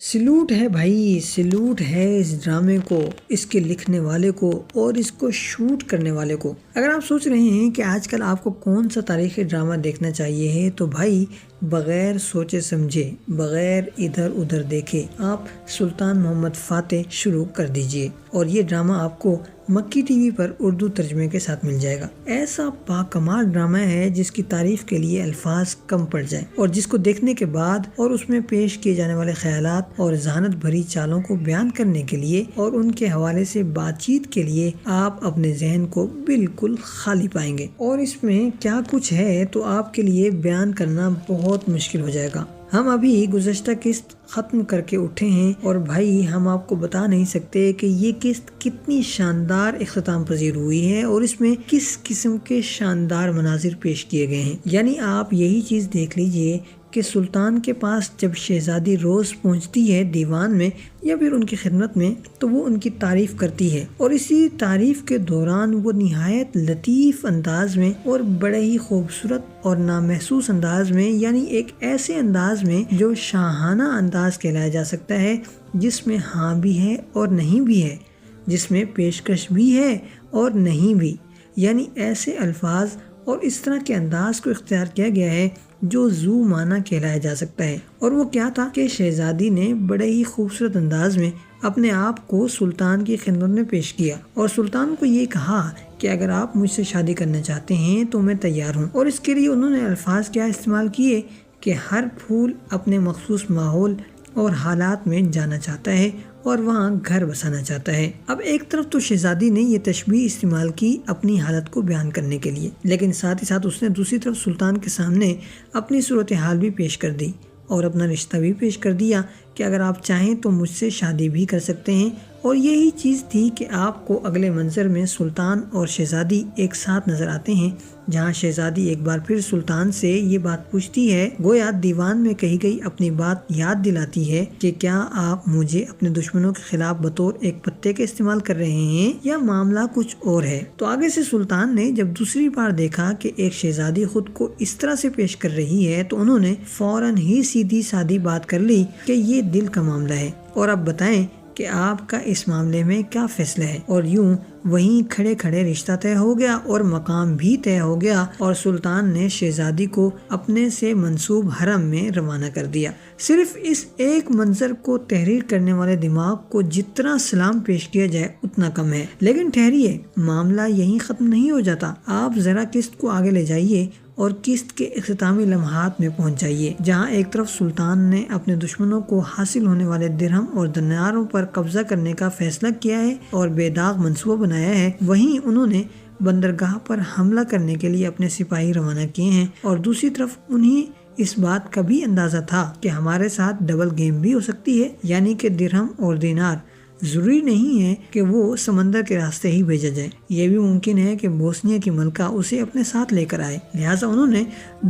Salute ہے بھائی، salute ہے اس ڈرامے کو، اس کے لکھنے والے کو اور اس کو شوٹ کرنے والے کو۔ اگر آپ سوچ رہے ہیں کہ آج کل آپ کو کون سا تاریخی ڈرامہ دیکھنا چاہیے ہے تو بھائی بغیر سوچے سمجھے، بغیر ادھر ادھر دیکھے آپ سلطان محمد فاتح شروع کر دیجئے، اور یہ ڈرامہ آپ کو مکی ٹی وی پر اردو ترجمے کے ساتھ مل جائے گا۔ ایسا باکمال ڈرامہ ہے جس کی تعریف کے لیے الفاظ کم پڑ جائیں، اور جس کو دیکھنے کے بعد اور اس میں پیش کیے جانے والے خیالات اور ذہانت بھری چالوں کو بیان کرنے کے لیے اور ان کے حوالے سے بات چیت کے لیے آپ اپنے ذہن کو بالکل خالی پائیں گے، اور اس میں کیا کچھ ہے تو آپ کے لیے بیان کرنا بہت مشکل ہو جائے گا۔ ہم ابھی گزشتہ قسط ختم کر کے اٹھے ہیں، اور بھائی ہم آپ کو بتا نہیں سکتے کہ یہ قسط کتنی شاندار اختتام پذیر ہوئی ہے اور اس میں کس قسم کے شاندار مناظر پیش کیے گئے ہیں۔ یعنی آپ یہی چیز دیکھ لیجئے کہ سلطان کے پاس جب شہزادی روز پہنچتی ہے دیوان میں یا پھر ان کی خدمت میں، تو وہ ان کی تعریف کرتی ہے، اور اسی تعریف کے دوران وہ نہایت لطیف انداز میں اور بڑے ہی خوبصورت اور نامحسوس انداز میں، یعنی ایک ایسے انداز میں جو شاہانہ انداز کہلایا جا سکتا ہے، جس میں ہاں بھی ہے اور نہیں بھی ہے، جس میں پیشکش بھی ہے اور نہیں بھی، یعنی ایسے الفاظ اور اس طرح کے انداز کو اختیار کیا گیا ہے جو ذو معنی کہلایا جا سکتا ہے۔ اور وہ کیا تھا کہ شہزادی نے بڑے ہی خوبصورت انداز میں اپنے آپ کو سلطان کی خدمت میں پیش کیا، اور سلطان کو یہ کہا کہ اگر آپ مجھ سے شادی کرنا چاہتے ہیں تو میں تیار ہوں، اور اس کے لیے انہوں نے الفاظ کیا استعمال کیے کہ ہر پھول اپنے مخصوص ماحول اور حالات میں جانا چاہتا ہے اور وہاں گھر بسانا چاہتا ہے۔ اب ایک طرف تو شہزادی نے یہ تشبیہ استعمال کی اپنی حالت کو بیان کرنے کے لیے، لیکن ساتھ ہی ساتھ اس نے دوسری طرف سلطان کے سامنے اپنی صورتحال بھی پیش کر دی اور اپنا رشتہ بھی پیش کر دیا کہ اگر آپ چاہیں تو مجھ سے شادی بھی کر سکتے ہیں۔ اور یہی چیز تھی کہ آپ کو اگلے منظر میں سلطان اور شہزادی ایک ساتھ نظر آتے ہیں، جہاں شہزادی ایک بار پھر سلطان سے یہ بات پوچھتی ہے، گویا دیوان میں کہی گئی اپنی بات یاد دلاتی ہے کہ کیا آپ مجھے اپنے دشمنوں کے خلاف بطور ایک پتے کے استعمال کر رہے ہیں یا معاملہ کچھ اور ہے؟ تو آگے سے سلطان نے جب دوسری بار دیکھا کہ ایک شہزادی خود کو اس طرح سے پیش کر رہی ہے تو انہوں نے فوراً ہی سیدھی سادی بات کر لی کہ یہ دل کا معاملہ ہے، اور اب بتائیں کہ آپ کا اس معاملے میں کیا فیصلہ ہے۔ اور یوں وہیں کھڑے کھڑے رشتہ طے ہو گیا اور مقام بھی طے ہو گیا، اور سلطان نے شہزادی کو اپنے سے منسوب حرم میں روانہ کر دیا۔ صرف اس ایک منظر کو تحریر کرنے والے دماغ کو جتنا سلام پیش کیا جائے اتنا کم ہے، لیکن ٹھہریے، معاملہ یہیں ختم نہیں ہو جاتا۔ آپ ذرا قسط کو آگے لے جائیے اور قسط کے اختتامی لمحات میں پہنچ جائیے، جہاں ایک طرف سلطان نے اپنے دشمنوں کو حاصل ہونے والے درہم اور دیناروں پر قبضہ کرنے کا فیصلہ کیا ہے اور بے داغ منصوبہ بنایا ہے، وہیں انہوں نے بندرگاہ پر حملہ کرنے کے لیے اپنے سپاہی روانہ کیے ہیں، اور دوسری طرف انہیں اس بات کا بھی اندازہ تھا کہ ہمارے ساتھ ڈبل گیم بھی ہو سکتی ہے، یعنی کہ درہم اور دینار ضروری نہیں ہے کہ وہ سمندر کے راستے ہی بھیجا جائے، یہ بھی ممکن ہے کہ بوسنیا کی ملکہ اسے اپنے ساتھ لے کر آئے، لہٰذا انہوں نے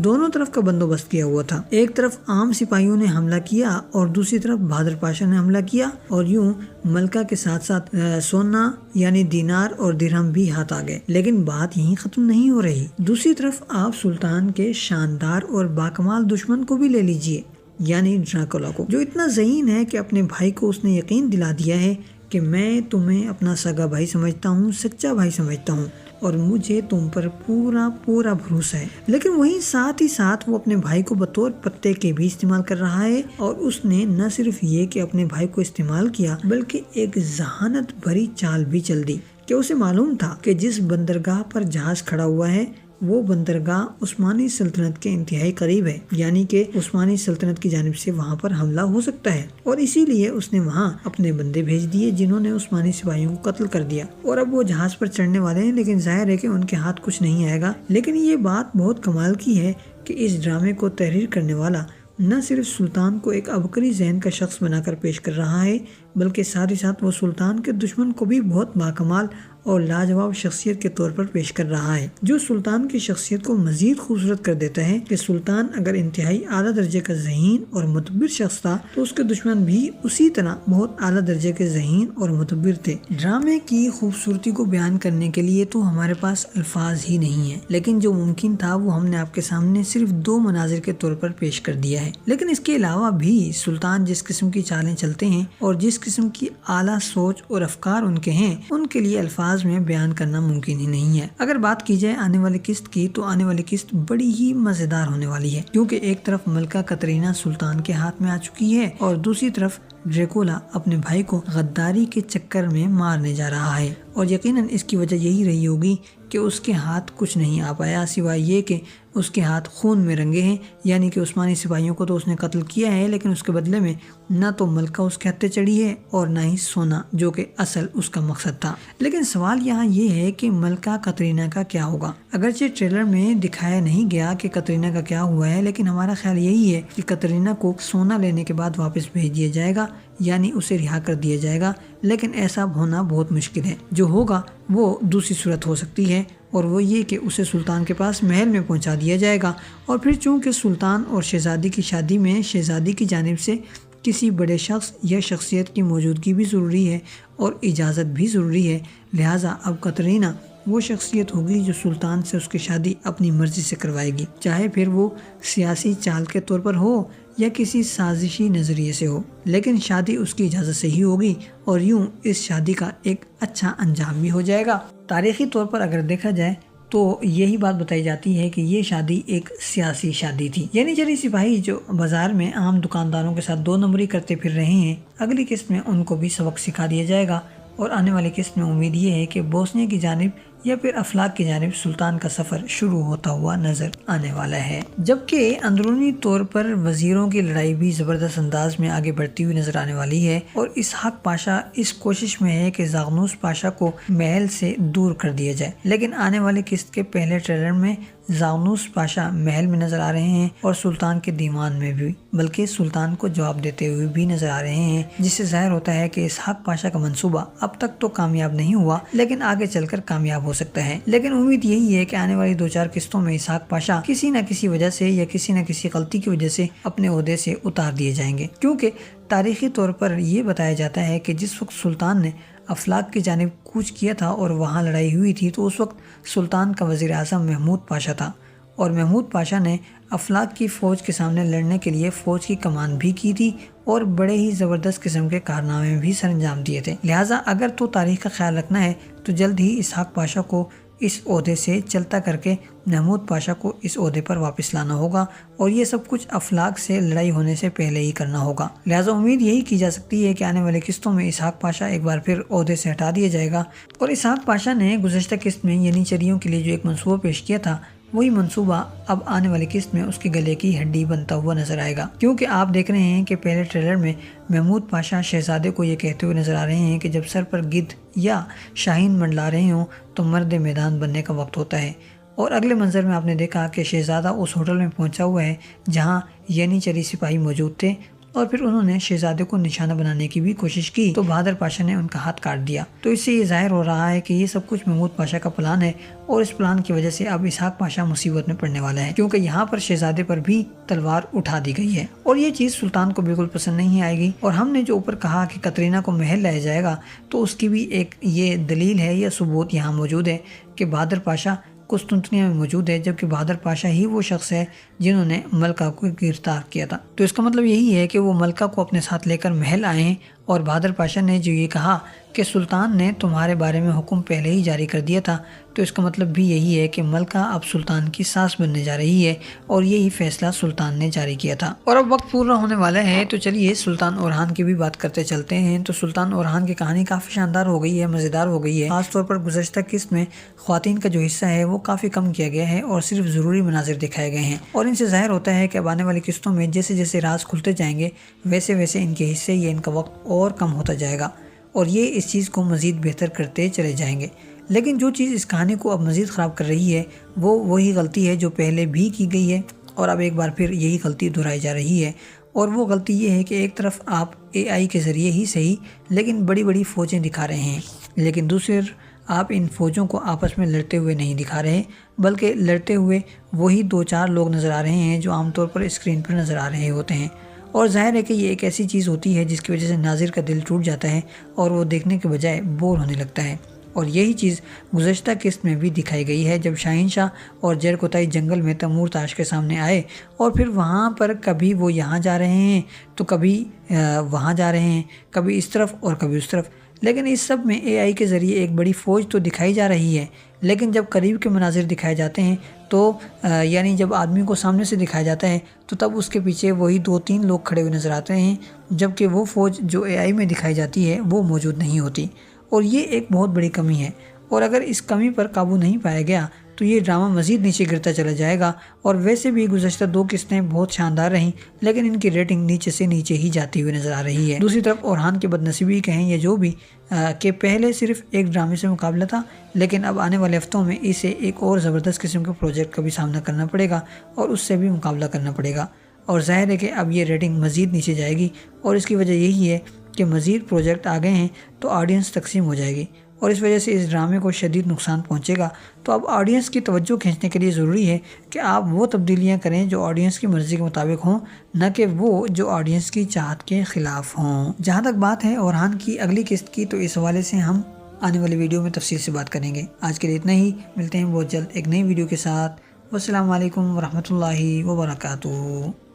دونوں طرف کا بندوبست کیا ہوا تھا۔ ایک طرف عام سپاہیوں نے حملہ کیا اور دوسری طرف بہادر پاشا نے حملہ کیا، اور یوں ملکہ کے ساتھ ساتھ سونا یعنی دینار اور درہم بھی ہاتھ آ گئے۔ لیکن بات یہیں ختم نہیں ہو رہی، دوسری طرف آپ سلطان کے شاندار اور باکمال دشمن کو بھی لے لیجئے، یعنی ڈراکولا کو، جو اتنا ذہین ہے کہ اپنے بھائی کو اس نے یقین دلا دیا ہے کہ میں تمہیں اپنا سگا بھائی سمجھتا ہوں، سچا بھائی سمجھتا ہوں، اور مجھے تم پر پورا بھروسہ ہے۔ لیکن وہیں ساتھ ہی ساتھ وہ اپنے بھائی کو بطور پتے کے بھی استعمال کر رہا ہے، اور اس نے نہ صرف یہ کہ اپنے بھائی کو استعمال کیا بلکہ ایک ذہانت بھری چال بھی چل دی کہ اسے معلوم تھا کہ جس بندرگاہ پر جہاز کھڑا ہوا ہے وہ بندرگاہ عثمانی سلطنت کے انتہائی قریب ہے، یعنی کہ عثمانی سلطنت کی جانب سے وہاں پر حملہ ہو سکتا ہے، اور اسی لیے اس نے وہاں اپنے بندے بھیج دیے جنہوں نے عثمانی سپاہیوں کو قتل کر دیا، اور اب وہ جہاز پر چڑھنے والے ہیں، لیکن ظاہر ہے کہ ان کے ہاتھ کچھ نہیں آئے گا۔ لیکن یہ بات بہت کمال کی ہے کہ اس ڈرامے کو تحریر کرنے والا نہ صرف سلطان کو ایک عبقری ذہن کا شخص بنا کر پیش کر رہا ہے بلکہ ساتھ ہی ساتھ وہ سلطان کے دشمن کو بھی بہت باکمال اور لاجواب شخصیت کے طور پر پیش کر رہا ہے، جو سلطان کی شخصیت کو مزید خوبصورت کر دیتا ہے کہ سلطان اگر انتہائی اعلیٰ درجے کا ذہین اور متبر شخص تھا تو اس کے دشمن بھی اسی طرح بہت اعلیٰ درجے کے ذہین اور متبر تھے۔ ڈرامے کی خوبصورتی کو بیان کرنے کے لیے تو ہمارے پاس الفاظ ہی نہیں ہیں، لیکن جو ممکن تھا وہ ہم نے آپ کے سامنے صرف 2 مناظر کے طور پر پیش کر دیا ہے۔ لیکن اس کے علاوہ بھی سلطان جس قسم کی چالیں چلتے ہیں اور جس قسم کی اعلیٰ سوچ اور افکار ان کے ہیں، ان کے لیے الفاظ میں بیان کرنا ممکن ہی نہیں ہے۔ اگر بات کی جائے آنے والی قسط کی تو آنے والی قسط بڑی ہی مزیدار ہونے والی ہے، کیونکہ ایک طرف ملکہ کترینہ سلطان کے ہاتھ میں آ چکی ہے اور دوسری طرف ڈریکولا اپنے بھائی کو غداری کے چکر میں مارنے جا رہا ہے، اور یقیناً اس کی وجہ یہی رہی ہوگی کہ اس کے ہاتھ کچھ نہیں آ پایا سوائے یہ کہ اس کے ہاتھ خون میں رنگے ہیں، یعنی کہ عثمانی سپاہیوں کو تو اس نے قتل کیا ہے، لیکن اس کے بدلے میں نہ تو ملکہ اس کے ہتھے چڑھی ہے اور نہ ہی سونا، جو کہ اصل اس کا مقصد تھا۔ لیکن سوال یہاں یہ ہے کہ ملکہ کترینہ کا کیا ہوگا؟ اگرچہ ٹریلر میں دکھایا نہیں گیا کہ کترینہ کا کیا ہوا ہے، لیکن ہمارا خیال یہی ہے کہ کترینہ کو سونا لینے کے بعد واپس بھیج دیا جائے گا، یعنی اسے رہا کر دیا جائے گا، لیکن ایسا ہونا بہت مشکل ہے۔ جو ہوگا وہ دوسری صورت ہو سکتی ہے، اور وہ یہ کہ اسے سلطان کے پاس محل میں پہنچا دیا جائے گا، اور پھر چونکہ سلطان اور شہزادی کی شادی میں شہزادی کی جانب سے کسی بڑے شخص یا شخصیت کی موجودگی بھی ضروری ہے اور اجازت بھی ضروری ہے، لہٰذا اب کترینہ وہ شخصیت ہوگی جو سلطان سے اس کی شادی اپنی مرضی سے کروائے گی، چاہے پھر وہ سیاسی چال کے طور پر ہو یا کسی سازشی نظریے سے ہو، لیکن شادی اس کی اجازت سے ہی ہوگی، اور یوں اس شادی کا ایک اچھا انجام بھی ہو جائے گا۔ تاریخی طور پر اگر دیکھا جائے تو یہی بات بتائی جاتی ہے کہ یہ شادی ایک سیاسی شادی تھی، یعنی چری سپاہی جو بازار میں عام دکانداروں کے ساتھ 2 نمبری کرتے پھر رہے ہیں، اگلی قسط میں ان کو بھی سبق سکھا دیا جائے گا، اور آنے والی قسط میں امید یہ ہے کہ بوسنیا کی جانب یا پھر افلاک کی جانب سلطان کا سفر شروع ہوتا ہوا نظر آنے والا ہے، جبکہ اندرونی طور پر وزیروں کی لڑائی بھی زبردست انداز میں آگے بڑھتی ہوئی نظر آنے والی ہے، اور اسحاق پاشا اس کوشش میں ہے کہ زاغنوس پاشا کو محل سے دور کر دیا جائے، لیکن آنے والی قسط کے پہلے ٹریلر میں زاغنوس پاشا محل میں نظر آ رہے ہیں اور سلطان کے دیوان میں بھی، بلکہ سلطان کو جواب دیتے ہوئے بھی نظر آ رہے ہیں، جس سے ظاہر ہوتا ہے کہ اسحاق پاشا کا منصوبہ اب تک تو کامیاب نہیں ہوا، لیکن آگے چل کر کامیاب ہو سکتا ہے۔ لیکن امید یہی ہے کہ آنے والی 2-4 قسطوں میں اسحاق پاشا کسی نہ کسی وجہ سے یا کسی نہ کسی غلطی کی وجہ سے اپنے عہدے سے اتار دیے جائیں گے، کیونکہ تاریخی طور پر یہ بتایا جاتا ہے کہ جس وقت سلطان نے افلاک کی جانب کوچ کیا تھا اور وہاں لڑائی ہوئی تھی تو اس وقت سلطان کا وزیر اعظم محمود پاشا تھا، اور محمود پاشا نے افلاک کی فوج کے سامنے لڑنے کے لیے فوج کی کمان بھی کی تھی اور بڑے ہی زبردست قسم کے کارنامے بھی سر انجام دیے تھے، لہٰذا اگر تو تاریخ کا خیال رکھنا ہے تو جلد ہی اسحاق پاشا کو اس عہدے سے چلتا کر کے محمود پاشا کو اس عہدے پر واپس لانا ہوگا، اور یہ سب کچھ افلاک سے لڑائی ہونے سے پہلے ہی کرنا ہوگا، لہٰذا امید یہی کی جا سکتی ہے کہ آنے والی قسطوں میں اسحاق پاشا ایک بار پھر عہدے سے ہٹا دیا جائے گا، اور اسحاق پاشا نے گزشتہ قسط میں یعنی چریوں کے لیے جو ایک منصوبہ پیش کیا تھا، وہی منصوبہ اب آنے والی قسط میں اس کے گلے کی ہڈی بنتا ہوا نظر آئے گا، کیونکہ آپ دیکھ رہے ہیں کہ پہلے ٹریلر میں محمود پاشا شہزادے کو یہ کہتے ہوئے نظر آ رہے ہیں کہ جب سر پر گدھ یا شاہین منڈلا رہے ہوں تو مرد میدان بننے کا وقت ہوتا ہے، اور اگلے منظر میں آپ نے دیکھا کہ شہزادہ اس ہوٹل میں پہنچا ہوا ہے جہاں یعنی چری سپاہی موجود تھے، اور پھر انہوں نے شہزادے کو نشانہ بنانے کی بھی کوشش کی تو بہادر پاشا نے ان کا ہاتھ کاٹ دیا، تو اس سے یہ ظاہر ہو رہا ہے کہ یہ سب کچھ محمود پاشا کا پلان ہے، اور اس پلان کی وجہ سے اب اسحاق پاشا مصیبت میں پڑنے والا ہے، کیونکہ یہاں پر شہزادے پر بھی تلوار اٹھا دی گئی ہے، اور یہ چیز سلطان کو بالکل پسند نہیں آئے گی، اور ہم نے جو اوپر کہا کہ کترینہ کو محل لایا جائے گا تو اس کی بھی ایک یہ دلیل ہے یا ثبوت یہاں موجود ہے کہ بہادر پاشا قسطنطنیہ میں موجود ہے، جبکہ بہادر پاشا ہی وہ شخص ہے جنہوں نے ملکہ کو گرفتار کیا تھا، تو اس کا مطلب یہی ہے کہ وہ ملکہ کو اپنے ساتھ لے کر محل آئے ہیں، اور بہادر پاشا نے جو یہ کہا کہ سلطان نے تمہارے بارے میں حکم پہلے ہی جاری کر دیا تھا، تو اس کا مطلب بھی یہی ہے کہ ملکہ اب سلطان کی ساس بننے جا رہی ہے، اور یہی فیصلہ سلطان نے جاری کیا تھا۔ اور اب وقت پورا ہونے والا ہے تو چلیے سلطان اورحان کی بھی بات کرتے چلتے ہیں۔ تو سلطان اورحان کی کہانی کافی شاندار ہو گئی ہے، مزیدار ہو گئی ہے، خاص طور پر گزشتہ قسط میں خواتین کا جو حصہ ہے وہ کافی کم کیا گیا ہے اور صرف ضروری مناظر دکھائے گئے ہیں، اور ان سے ظاہر ہوتا ہے کہ اب آنے والی قسطوں میں جیسے جیسے راز کھلتے جائیں گے ویسے ویسے ان کے حصے یا ان کا وقت اور کم ہوتا جائے گا، اور یہ اس چیز کو مزید بہتر کرتے چلے جائیں گے۔ لیکن جو چیز اس کہانی کو اب مزید خراب کر رہی ہے وہ وہی غلطی ہے جو پہلے بھی کی گئی ہے، اور اب ایک بار پھر یہی غلطی دہرائی جا رہی ہے، اور وہ غلطی یہ ہے کہ ایک طرف آپ AI کے ذریعے ہی صحیح لیکن بڑی بڑی فوجیں دکھا رہے ہیں، لیکن دوسری آپ ان فوجوں کو آپس میں لڑتے ہوئے نہیں دکھا رہے، بلکہ لڑتے ہوئے وہی 2-4 لوگ نظر آ رہے ہیں جو عام طور پر اسکرین پر نظر آ رہے ہوتے ہیں۔ اور ظاہر ہے کہ یہ ایک ایسی چیز ہوتی ہے جس کی وجہ سے ناظر کا دل ٹوٹ جاتا ہے اور وہ دیکھنے کے بجائے بور ہونے لگتا ہے۔ اور یہی چیز گزشتہ قسط میں بھی دکھائی گئی ہے، جب شاہین شاہ اور جرکوتائی جنگل میں تیمور تاش کے سامنے آئے اور پھر وہاں پر کبھی وہ یہاں جا رہے ہیں تو کبھی وہاں جا رہے ہیں، کبھی اس طرف اور کبھی اس طرف، لیکن اس سب میں AI کے ذریعے ایک بڑی فوج تو دکھائی جا رہی ہے، لیکن جب قریب کے مناظر دکھائے جاتے ہیں تو یعنی جب آدمی کو سامنے سے دکھایا جاتا ہے تو تب اس کے پیچھے وہی 2-3 لوگ کھڑے ہوئے نظر آتے ہیں، جبکہ وہ فوج جو AI میں دکھائی جاتی ہے وہ موجود نہیں ہوتی، اور یہ ایک بہت بڑی کمی ہے۔ اور اگر اس کمی پر قابو نہیں پایا گیا تو یہ ڈرامہ مزید نیچے گرتا چلا جائے گا، اور ویسے بھی گزشتہ 2 قسطیں بہت شاندار رہیں، لیکن ان کی ریٹنگ نیچے سے نیچے ہی جاتی ہوئی نظر آ رہی ہے۔ دوسری طرف اورحان کی بدنصیبی کہیں یا جو بھی کہ پہلے صرف ایک ڈرامے سے مقابلہ تھا، لیکن اب آنے والے ہفتوں میں اسے ایک اور زبردست قسم کے پروجیکٹ کا بھی سامنا کرنا پڑے گا اور اس سے بھی مقابلہ کرنا پڑے گا، اور ظاہر ہے کہ اب یہ ریٹنگ مزید نیچے جائے گی، اور اس کی وجہ یہی ہے کہ مزید پروجیکٹ آ گئے ہیں تو آڈینس تقسیم ہو جائے گی، اور اس وجہ سے اس ڈرامے کو شدید نقصان پہنچے گا۔ تو اب آڈینس کی توجہ کھینچنے کے لیے ضروری ہے کہ آپ وہ تبدیلیاں کریں جو آڈینس کی مرضی کے مطابق ہوں، نہ کہ وہ جو آڈینس کی چاہت کے خلاف ہوں۔ جہاں تک بات ہے اورحان کی اگلی قسط کی، تو اس حوالے سے ہم آنے والی ویڈیو میں تفصیل سے بات کریں گے۔ آج کے لیے اتنا ہی، ملتے ہیں بہت جلد ایک نئی ویڈیو کے ساتھ۔ والسلام علیکم ورحمۃ اللہ وبرکاتہ۔